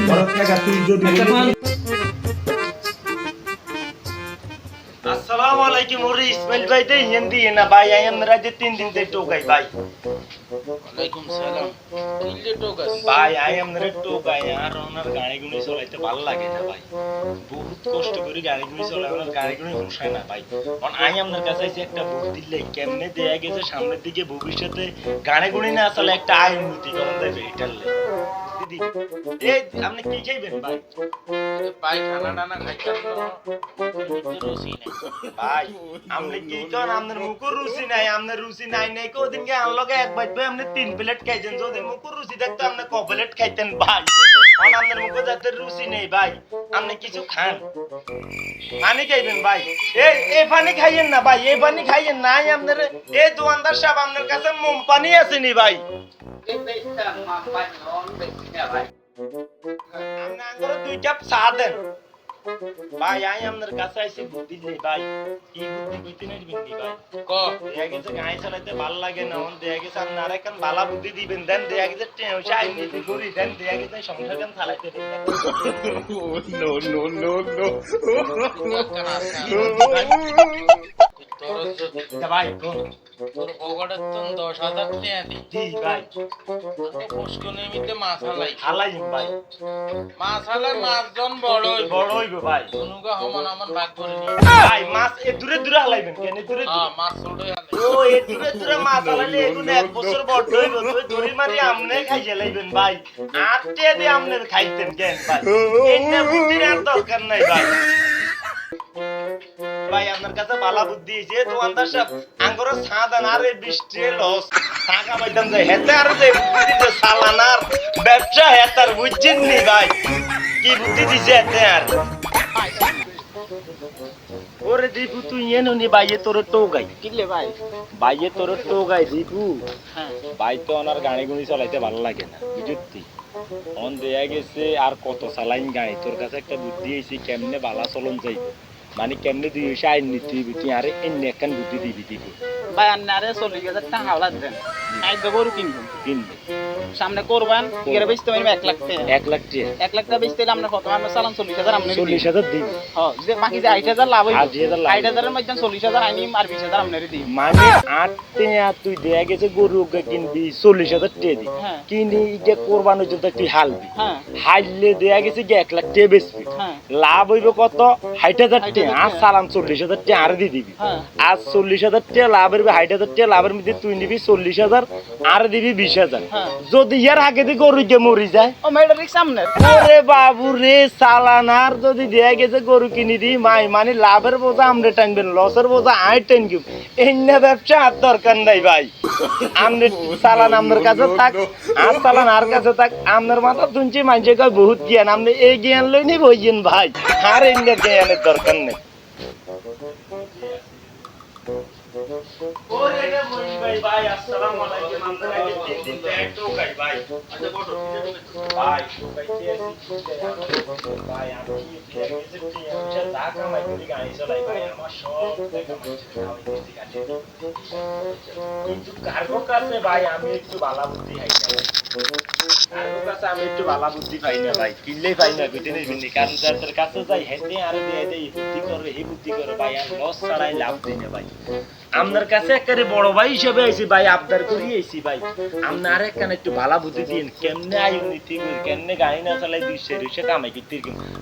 বড় টাকা তুই যদি আসসালামু আলাইকুম ওরে ইসমাইল ভাই দে হিন্দি না ভাই আই আমরা যে 3 দিন থেকে টোকাই ভাই ওয়ালাইকুম সালাম কিল্লে টোকাস ভাই আই আমরা টোকাই আর ওনার গাড়ি গুনি চলাইতে ভালো লাগে না ভাই বহুত কষ্ট করে গাড়ি গুনি চলাই ওনার গাড়ি গুনি হুঁশায় না ভাই কারণ আই আপনার কাছে এসে একটা বুদ্ধি দিলে কেমনে দেয়া গেছে সামনের দিকে ভবিষ্যতে গাড়ি গুনি না চলে একটা আয় উন্নতি করুন দেবে এটার দিদি এই আপনি কি খাইবেন ভাই ভাই খানা টানা খাইতাম তো রুচি নাই ভাই আমনে কি কোন আমনের মুকুর রুচি নাই আমনের রুচি নাই নাই কো দিনকে আনলগে এক বাইবে আমনে 3 প্লেট খাইছেন যদি মুকুর রুচি দেখতো আমনে ক প্লেট খাইতেন ভাই আর আমনের মুকুর যাতে রুচি নেই ভাই আমনে কিছু খান পানি খাইবেন ভাই এই পানি খাইয়েন না ভাই এই পানি খাইয়েন না আমনের এই দোকানদার সাহেব আমনের কাছে মোম পানি আছে নি ভাই আমনে আঙ্গুর 2 কাপ চা দেন ভাই আই আপনার কাছে আইছি বুদ্ধি নেই ভাই কি বুদ্ধি কইতে নেবেন নি ভাই ক দেয়া গেছে গাড়ি চালাতে ভালো লাগে না ওন দেয়া গেছে আপনি আর এখন বালা বুদ্ধি দিবেন দেন দেয়া গেছে টেনশন আই নিতে করি দেন দেয়া গেছে সংসার কেন চালাতে দেন তোর যদি ভাই কোন তোর পকেটে তো 10,000 টাকা দি জি ভাই পুষ্কর নিমিতে মাছ হালাই হালাইম ভাই মাছ হালাই মাছজন বড় হইব বড় হইবো ভাই অনুগা হমান আমার ভাগ করে নি ভাই মাছ এ দূরে দূরে হালাইবেন কেন দূরে হ্যাঁ দূরে মাছ ছোটই হালাই ও এ দূরে দূরে মাছ হালাইলে এগুলো 1 বছর বড় হইব তুই ধরি মারি আমনে খাইয়ে লাইবেন ভাই আটে দিয়ে আমনে খাইতেন কেন ভাই এনে বুদ্ধির আর দরকার নাই ভাই ভাই আপনার কাছে বালা বুদ্ধি যে দোকানদার সাহেব আঙ্গুর সাদান আর এই বৃষ্টি লস টাকা পাইতাম যে হেতে আর যে বুদ্ধি যে সালানার ব্যবসা হেতার বুঝছেন নি ভাই কি বুদ্ধি দিছে হেতে আর ওরে দীপু তুই এনো নি ভাইয়ে তোর টোগাই কিলে ভাই ভাইয়ে তোর টোগাই দীপু হ্যাঁ ভাই তো ওনার গাড়ি গুনি চালাইতে ভালো লাগে না বুঝতি অন দেয়া গেছে আর কত চালাইন গাড়ি তোর কাছে একটা বুদ্ধি হয়েছে কেমনে বালা চলন যাইবে মানে কেমনে তুই এসে আইন নিতে দিবি তুই আরে এনে একখান বুদ্ধি দিবি দিবি ভাই আন্নারে 40,000 টাকা হাওলাত দেন আই গরু কিনবো কিনবে সামনে করবেন এর বেচতে পারবে 1 লাখ টাকা 1 লাখ টাকা 1 লাখ টাকা বেচতে আমরা কত আমরা চালান 40,000 আমরা 40,000 দিবি হ্যাঁ যে বাকি যে 8,000 লাভ হইবে 8,000 লাভ 8,000 এর মধ্যে 40,000 আইনি আর 20,000 আপনারে দিই মানে 8 টাকা তুই দেয়া গেছে গরু কিনবি 40,000 টাকা দি হ্যাঁ। কিনি এটা কোরবানোর জন্য তুই হালবি হ্যাঁ হাইলে দেয়া গেছে কি 1 লাখ টাকা বেচবি হ্যাঁ লাভ হইব কত 60,000 টাকা আর সালাম 40,000 টাকা আর দিয়ে দিবি হ্যাঁ। আর 40,000 টাকা লাভ হইবে 60,000 টাকা লাভের মধ্যে তুই নিবি 40,000 আর দিবি 20,000 হ্যাঁ। যদি ইয়ার আগে দি গরু কে মরি যায় ও মেডা রিক্স সামনে ওরে বাবু রে সালানার যদি দেয়া গেছে গরু কিনি দি মাই মানে লাভের বোঝা আমরে টানবেন লসের বোঝা আই টানগিব এন্না ব্যবসা আর দরকার নাই ভাই আমনে সালান আমনের কাছে থাক আর সালান আর কাছে থাক আমনের মাথা শুনছি মানছে কয় বহুত জ্ঞান আমনে এই জ্ঞান লই নি বইয়েন ভাই আর এন্না জ্ঞানের দরকার নেই ওরে রে মই ভাই ভাই আসসালামু আলাইকুম আমরা আগে 3 দিন ব্যাগ তো খাই ভাই আচ্ছা বড় ভাই ভাই আমি কি যা কামাই করি গাড়ি চালাই ভাই আমার সব টাকা মাইছে খাওয়াই কিন্তু কারো কাছে ভাই আমি একটু বালা বুদ্ধি খাই না কারো কাছে আমি একটু বালা বুদ্ধি পাই না ভাই কিনলেই পাই না বিটে নেই বিনি কারণ যাদের কাছে যাই হেঁটে আর দিয়ে দেই বুদ্ধি করে এই বুদ্ধি করে ভাই আর লস ছাড়াই লাভ দিই না ভাই আপনার কাছে একেবারে বড় ভাই হিসেবে আইছি ভাই আবদার করি আইছি ভাই আপনি আর একখান একটু ভালা বুদ্ধি দিন কেমনে আয়ু নীতি করি কেমনে গাড়ি না চালাই 200 কামাই করতে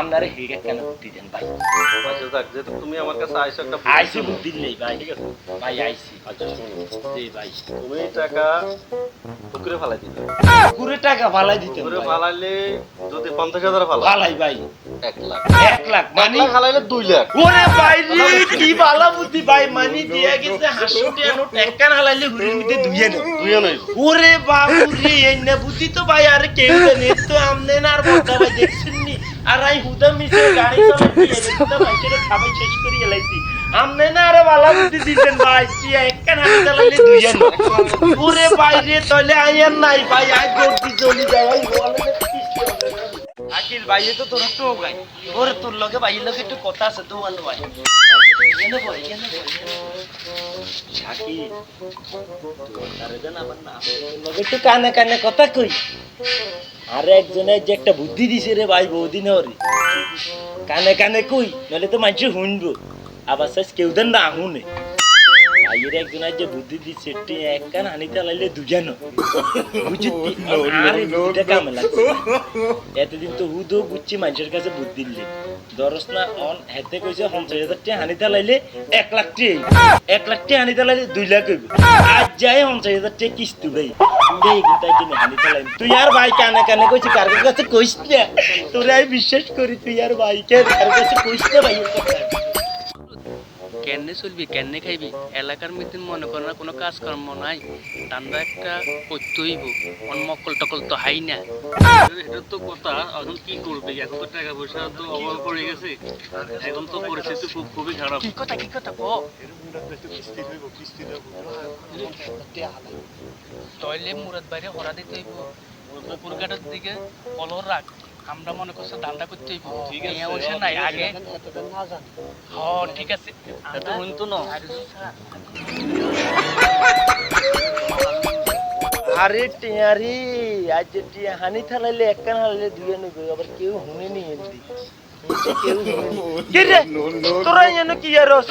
আপনার হে একখান বুদ্ধি দেন ভাই আচ্ছা যাক যেহেতু তুমি আমার কাছে আইসো একটা আইছি বুদ্ধি নেই ভাই ঠিক আছে ভাই আইছি আচ্ছা জি ভাই তুমি টাকা পুকুরে ফালাই দিতে পুরো টাকা ফালাই দিতে পুকুরে ফালাইলে যদি 50,000 ফালা ফালাই ভাই 1 লাখ 1 লাখ মানে ফালাইলে 2 লাখ ওরে ভাই রে কি ভালো বুদ্ধি ভাই মানি দিয়া গেছে 500 টাকা নোট একখান হালাইলে ঘুরির মধ্যে দুইয়ে না ওরে বাবু রে এনে বুদ্ধি তো ভাই আর কেউ জানে তো আমনে না আর বড় ভাই দেখছেন নি আর আই হুদা মিছে গাড়ি চালাতে গেছে তো ভাই ছেড়ে খাবাই শেষ করে এলাইছি আমনে না আরে ভালো বুদ্ধি দিবেন ভাই কি একখান হালাইলে দুইয়ে না ওরে ভাই রে তাহলে আইয়েন নাই ভাই আই গড়তি চলি যায় ওই বলে আকিল ভাই তো তোর একটু গাই ওরে তোর লগে ভাই লগে একটু কথা আছে তো আনো ভাই এনে বল শাকিল তোর আরে জানা আমার না লগে একটু কানে কানে কথা কই আর একজনে যে একটা বুদ্ধি দিছে রে ভাই বহুদিন হরে কানে কানে কই নাহলে তো মানুষ শুনবো আবার সাইজ কেউ দেন না শুনে ভাইয়ের একজনের যে বুদ্ধি দিছে এক কান হানিতে লাইলে দুজানো বুঝছি আরে বুদ্ধিটা কামে লাগছে এতদিন তো হুদো বুঝছি মানুষের কাছে বুদ্ধি দিলে দরস না অন হেতে কইছে 50,000 টাকা হানিতে লাইলে 1 লাখ টাকা 1 লাখ টাকা হানিতে লাইলে 2 লাখ হইব আজ যাই 50,000 টাকা কিস্তি ভাই দেই গুতাই দিনে হানিতে লাইলে তুই আর ভাই কানে কানে কইছি কার কাছে কইছ না তোরে আমি বিশ্বাস করি তুই আর ভাই কার কাছে কইছ না ভাইয়ের কথা কেনে চলবি কেনে খাইবি এলাকার মধ্যে মনে কর না কোনো কাজকর্ম নাই দান্দা একটা করতে হইব মকল টকল তো হাই না এটা তো কথা এখন কি করবে এখন তো টাকা পয়সা তো অভাব পড়ে গেছে এখন তো পরিস্থিতি খুবই খারাপ কি কথা কো তইলে মুরাদ বাইরে হরা দিতে হইব উপর ঘাটের দিকে কলর রাখ আমরা মনে করছি দান্দা করতে হইব ঠিক আছে নাই আগে হ্যাঁ ঠিক আছে তো শুনতো না আরে টিয়ারি আজ টিয়া হানি থালাইলে একখান হালাইলে দুয়ে নেবে আবার কেউ শুনেনি এমনি কেউ কি রে তোরা এনে কি আরস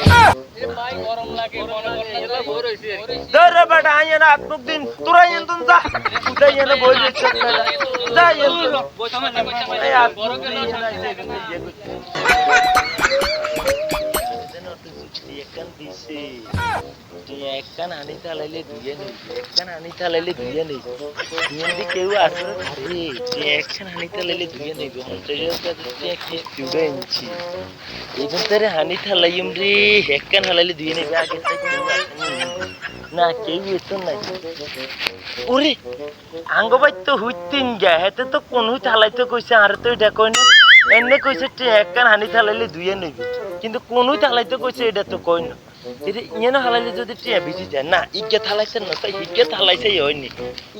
ভাই গরম লাগে মনে করলে ভোর হইছে ধরে বেটা আইয়া না আত্মক দিন তোরা এনে তুন যা উঠাই এনে বই দিচ্ছে যা এনে এই আর বড় গেল একখান দিছে একখান আনি থালাইলে দুয়ে নেই একখান আনি থালাইলে দুয়ে নেই দুয়ে কেউ আসলে আরে একখান আনি থালাইলে দুয়ে নেই কিস্তি ইঞ্চি এখন তারে হানি থালাইম রে একখান হালাইলে দুয়ে নেবে আগে না কেউ এতো নাই ওরে আঙ্গবাই তো হুইতিন গা হেতে তো কোন হুই থালাইতে কইছে আর তো এটা কই না এনে কইছে একখান হানি থালাইলে দুয়ে নেবে কিন্তু কোন হুই থালাইতে কইছে এটা তো কই না এটা ইয়েনো হালাইলে যদি টিয়া ভিজি যায় না ইজ্ঞা থালাইছে না তাই ইজ্ঞা থালাইছে হয়নি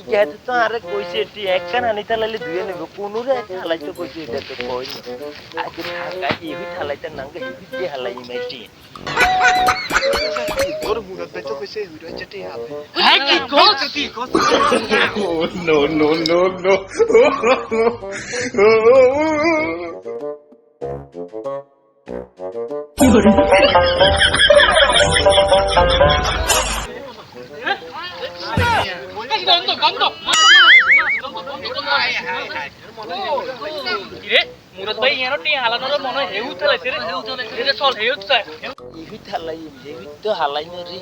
ইজ্ঞা তো আরে কইছে এটি একখান হানি থালাইলে দুয়ে নেবে কোনুরে এক হালাইতে কইছে এটা তো কই না আগে থাকা এই থালাইতে নাঙ্গে হিজি হালাই মাইটি ওর মুরাদ ভাই তো কইছে হুইরা চটি হবে হ্যাঁ কি কস no no no no Murad ভাই এনো টিয়া হালানোর মনে হেউ চলেছে রে এটা চল হেউ চাই এই থালাই এই তো হালাই না রে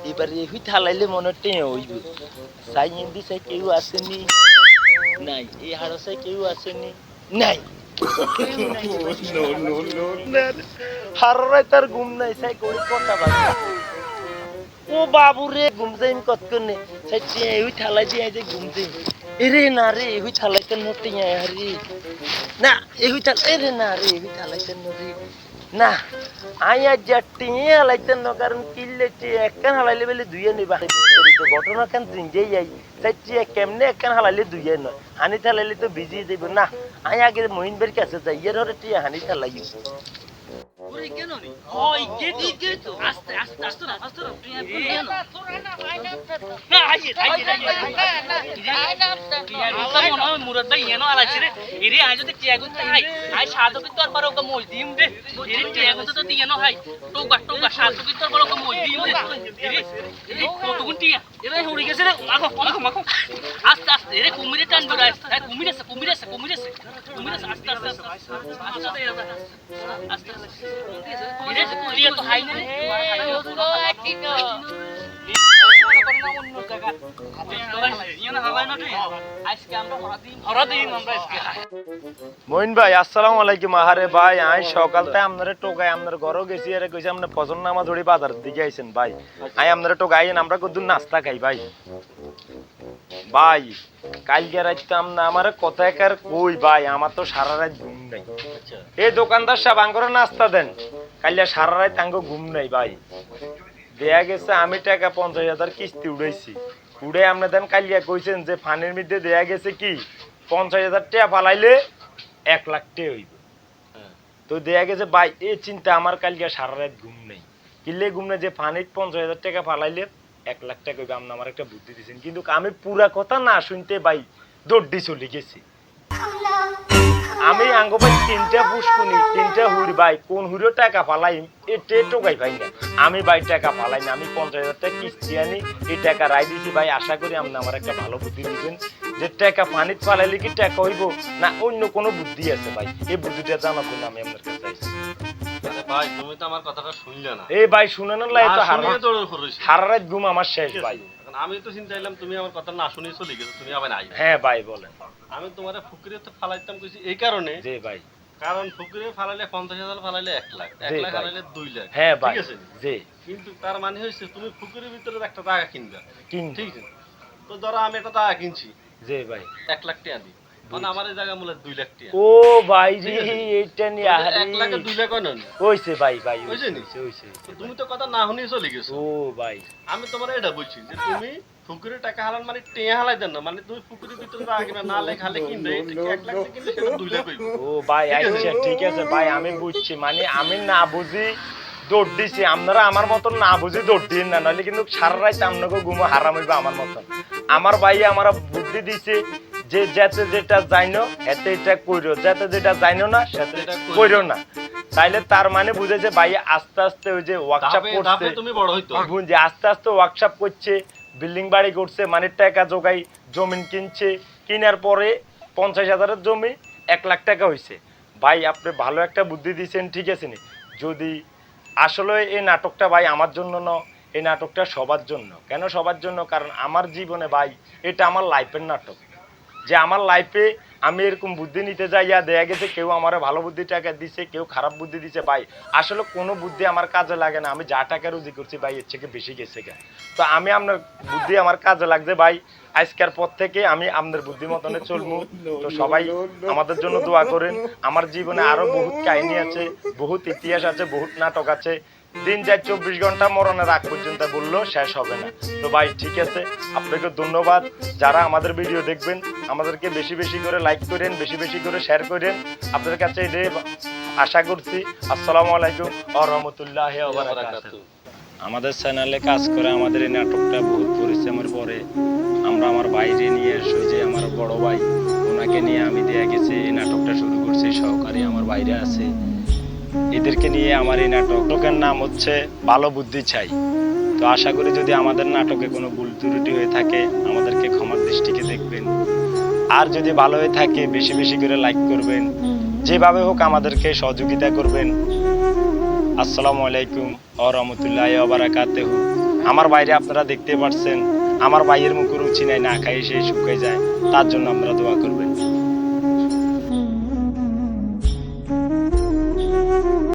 এবার এই থালাইলে মনে টিয়া হইব সাই হিন্দি সাই কেউ আসেনি নাই এই হাড় সাই কেউ আসেনি নাই হারাই তার ঘুম নাই সাই কই কথা বাবা ও বাবু রে ঘুম যাইম কত করে সাই টিয়া এই থালাই দিয়ে যে ঘুম যাই এরে না রে এই থালাইতে নটি আরে না এই থাল এরে না রে এই থালাইতে নরি না আয়া জট্টি হালাইতে ন কারণ কিল্লে একখান হালাইলে বলে দুইয়ে নেবা তো ঘটনা কান জিঞ্জেই যাই তাই কেমনে একখান হালাইলে দুইয়ে নয় হানি থালাইলে তো ভিজিয়ে দেব না আয় আগে মহিনবের কাছে যাই এর হরে টিয়া হানি থালাই ওরে কেন নি ওই গে তো আস্তে না টিয়া কেন না আইয়ে মুরাদ ভাই এনো আলাইছে রে এরে আই যদি টিয়া গুনতে আই সাদো কি তোর বড় কম দিম দে এরে টিয়া গুনতে তো টিয়া হাই টোকা সাদো কি তোর বড় কম দিম দে এরে কত গুন টিয়া এরে হড়ি গেছে রে মাখো আস্তে এরে কুমিরে টান ধরে আস্তে কুমিরে আস্তে এরে টিয়া তো হাই না রে মইন ভাই আসসালামু আলাইকুম আহারে ভাই আই সকালতে আপনারে টোকাই আপনার ঘরও গেছি আরে কইছে আপনি ফজর নামাজ পড়ি বাজার দিকে আইছেন ভাই আই আপনারে টোকাই আমরা কত নাস্তা খাই ভাই ভাই কালকে রাতে আপনি আমারে কথা একার কই ভাই আমার তো সারা রাত ঘুম নাই এই দোকানদার সাহেব আঙ্গরে নাস্তা দেন কালকে সারা রাত আঙ্গ ঘুম নাই ভাই দেয়া গেছে আমি টাকা 50,000 কিস্তি উড়াইছি উড়ে আপনি দেন কালিয়া কইছেন যে ফানের মধ্যে দেয়া গেছে কি 50,000 টাকা ফালাইলে 1 লাখ টাকা হইব তো দেয়া গেছে ভাই এই চিন্তা আমার কালকে সারা রাত ঘুম নেই কিলে ঘুম নেই যে ফানিত 50,000 টাকা ফালাইলে 1 লাখ টাকা হইবে আপনি আমার একটা বুদ্ধি দিয়েছেন কিন্তু আমি পুরা কথা না শুনতে ভাই দৌড়ি চলে গেছি আমি আঙ্গ ভাই 3টা পুষ্কুনি 3টা হুর ভাই কোন হুরো টাকা ফালাই এটে টোকাই ভাই না আমি ভাই টাকা ফালাই না আমি 50,000 টাকা কিস্তি আনি এই টাকা রাই দিছি ভাই আশা করি আপনি আমার একটা ভালো বুদ্ধি দিবেন যে টাকা পানিতে ফালাইলে কি টাকা হইব না অন্য কোনো বুদ্ধি আছে ভাই এই বুদ্ধিটা জানার জন্য আমি আপনার কাছে আইছি আরে ভাই তুমি তো আমার কথাটা শুনলে না এই ভাই শুনেন না লাই তো শুনে তো করছিস সারা রাত ঘুম আমার শেষ ভাই এখন আমি তো চিন্তা করলাম তুমি আমার কথা না শুনে চলে গেছো তুমি আবার নাই হ্যাঁ ভাই বলেন আমি তোমারে ফুকরিতে তো ফালাইতাম কইছি এই কারণে জি ভাই কারণ ফুকরিতে ফালাইলে 50,000 ফালাইলে 1 লাখ 1 লাখ ভাই। ফালাইলে 2 লাখ হ্যাঁ ভাই ঠিক আছে জি কিন্তু তার মানে হইছে তুমি ফুকরির ভিতরে একটা জায়গা কিনবা কিন ঠিক আছে তো ধরো আমি একটা জায়গা কিনছি জি ভাই 1 লাখ টাকা দিই মানে আমার এই জায়গা মূল্য 2 লাখ টাকা ও ভাই রে এইটা নিয়ে 1 লাখ 2 লাখ হয় না হইছে ভাই ভাই হইছে নি? হইছে তো তুমি তো কথা না শুনে চলে গেছো ও ভাই আমি তোমার এটা বলছি যে তুমি ফুকুরের টাকা হালান মানে টেয়া হালাই দেন না মানে তুমি ফুকুরের ভিতরে যা আগে না লেখ হালে কিনবে এটা কি 1 লাখ কিনলে সেটা 2 লাখ হইব ও ভাই আচ্ছা ঠিক আছে ভাই আমি বুঝছি মানে আমি না বুঝি দৌড় দিছি আপনারা আমার মতন না বুঝি দৌড় দিন না নাহলে কিন্তু সারা রাত আপনাকে ঘুমো হারাম হইবে আমার মতন আমার ভাই আমার বুদ্ধি দিছে যে যেতে যেটা জাইনো এতে এটা কইরো যেতে যেটা জাইনো না সেটা এটা কইরো না তাইলে তার মানে বুঝেছে ভাই আস্তে আস্তে ওই যে ওয়ার্কশপ ধাপে করছে ধাপে তুমি বড় হইতো বুঝছি আস্তে আস্তে ওয়ার্কশপ করছে বিল্ডিং বাড়ি করছে মানে টাকা জোগাই জমিন কিনছে কেনার পরে 50,000-এর জমি 1 লাখ টাকা হইছে ভাই আপনি ভালো একটা বুদ্ধি দিয়েছেন ঠিক আছে নি যদি আসলে এই নাটকটা ভাই আমার জন্য না এই নাটকটা সবার জন্য কেন সবার জন্য কারণ আমার জীবনে ভাই এটা আমার লাইফের নাটক যে আমার লাইফে আমি এরকম বুদ্ধি নিতে যাইয়া দেখা গেছে কেউ আমার ভালো বুদ্ধি টাকা দিছে কেউ খারাপ বুদ্ধি দিছে ভাই আসলে কোনো বুদ্ধি আমার কাজে লাগে না আমি যা টাকা রুজি করছি ভাই এর থেকে বেশি গেছে গা তো আমি আপনার বুদ্ধি আমার কাজে লাগছে ভাই আজকের পর থেকে আমি আপনার বুদ্ধি মতনে চলবো তো সবাই আমাদের জন্য দোয়া করেন আমার জীবনে আরো বহুত কাহিনী আছে বহুত ইতিহাস আছে বহুত নাটক আছে দিন যায় 24 ঘন্টা মরণের আগ পর্যন্ত বললেও শেষ হবে না তো ভাই ঠিক আছে আপনাকে ধন্যবাদ যারা আমাদের ভিডিও দেখবেন আমাদেরকে বেশি বেশি করে লাইক করেন বেশি বেশি করে শেয়ার করেন আপনাদের কাছে এটাই আশা করছি আসসালামু আলাইকুম ওয়া রাহমাতুল্লাহি ওয়া বারাকাতুহু আমাদের চ্যানেলে কাজ করে আমাদের এই নাটকটা বহুত পরিশ্রমের পরে আমরা আমার বাইরে নিয়ে আসি যে আমার বড় ভাই ওনাকে নিয়ে আমি দেয়া গেছি এই নাটকটা শুরু করছি সহকারী আমার বাইরে আছে এদেরকে নিয়ে আমার এই নাটকের নাম হচ্ছে ভালো বুদ্ধি চাই তো আশা করি যদি আমাদের নাটকে কোনো ভুল ত্রুটি হয়ে থাকে আমাদেরকে ক্ষমার দৃষ্টিতে দেখবেন আর যদি ভালো হয়ে থাকে বেশি বেশি করে লাইক করবেন যেভাবে হোক আমাদেরকে সহযোগিতা করবেন আসসালামু আলাইকুম ওয়া রাহমাতুল্লাহি ওয়া বারাকাতুহু আমার বাইরে আপনারা দেখতে পাচ্ছেন আমার ভাইয়ের মুখে রুচি নাই না খাই সেই শুকিয়ে যায় তার জন্য আপনারা দোয়া করবেন